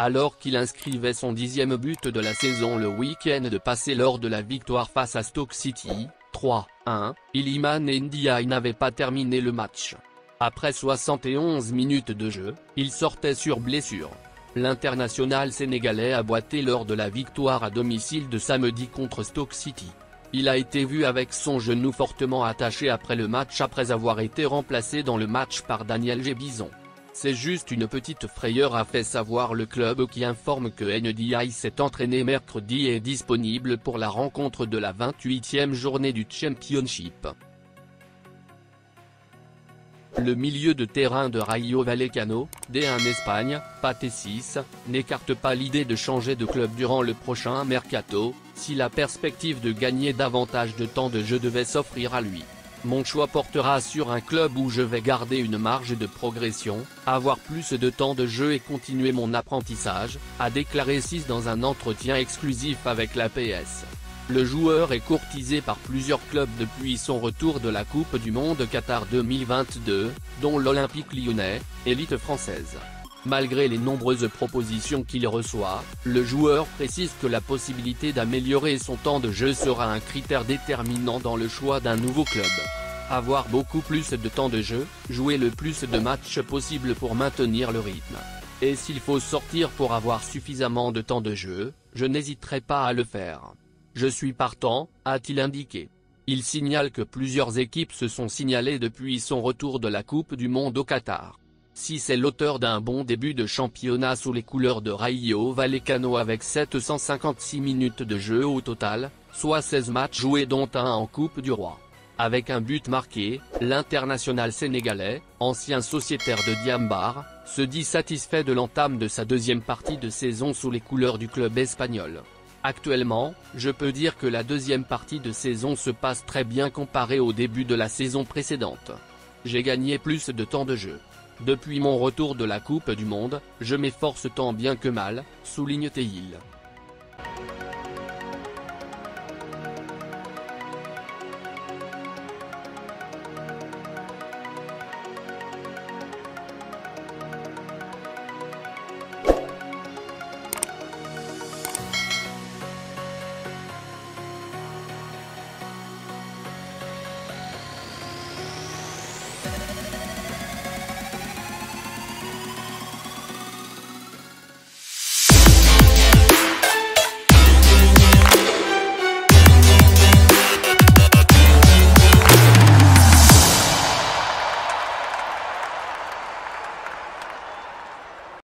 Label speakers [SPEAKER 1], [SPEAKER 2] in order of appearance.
[SPEAKER 1] Alors qu'il inscrivait son 10e but de la saison le week-end passé lors de la victoire face à Stoke City, 3-1, Iliman Ndiaye n'avait pas terminé le match. Après 71 minutes de jeu, il sortait sur blessure. L'international sénégalais a boité lors de la victoire à domicile de samedi contre Stoke City. Il a été vu avec son genou fortement attaché après le match après avoir été remplacé dans le match par Daniel Gébizon. C'est juste une petite frayeur, a fait savoir le club qui informe que Ndiaye s'est entraîné mercredi et est disponible pour la rencontre de la 28e journée du Championship. Le milieu de terrain de Rayo Vallecano, D1 Espagne, Pathé Ciss, n'écarte pas l'idée de changer de club durant le prochain mercato, si la perspective de gagner davantage de temps de jeu devait s'offrir à lui. Mon choix portera sur un club où je vais garder une marge de progression, avoir plus de temps de jeu et continuer mon apprentissage, a déclaré Ciss dans un entretien exclusif avec la PS. Le joueur est courtisé par plusieurs clubs depuis son retour de la Coupe du Monde Qatar 2022, dont l'Olympique Lyonnais, élite française. Malgré les nombreuses propositions qu'il reçoit, le joueur précise que la possibilité d'améliorer son temps de jeu sera un critère déterminant dans le choix d'un nouveau club. Avoir beaucoup plus de temps de jeu, jouer le plus de matchs possible pour maintenir le rythme. Et s'il faut sortir pour avoir suffisamment de temps de jeu, je n'hésiterai pas à le faire. Je suis partant, a-t-il indiqué. Il signale que plusieurs équipes se sont signalées depuis son retour de la Coupe du Monde au Qatar. Ciss est l'auteur d'un bon début de championnat sous les couleurs de Rayo Vallecano avec 756 minutes de jeu au total, soit 16 matchs joués dont un en Coupe du Roi. Avec un but marqué, l'international sénégalais, ancien sociétaire de Diambar, se dit satisfait de l'entame de sa deuxième partie de saison sous les couleurs du club espagnol. Actuellement, je peux dire que la deuxième partie de saison se passe très bien comparée au début de la saison précédente. J'ai gagné plus de temps de jeu. Depuis mon retour de la Coupe du Monde, je m'efforce tant bien que mal, souligne-t-il.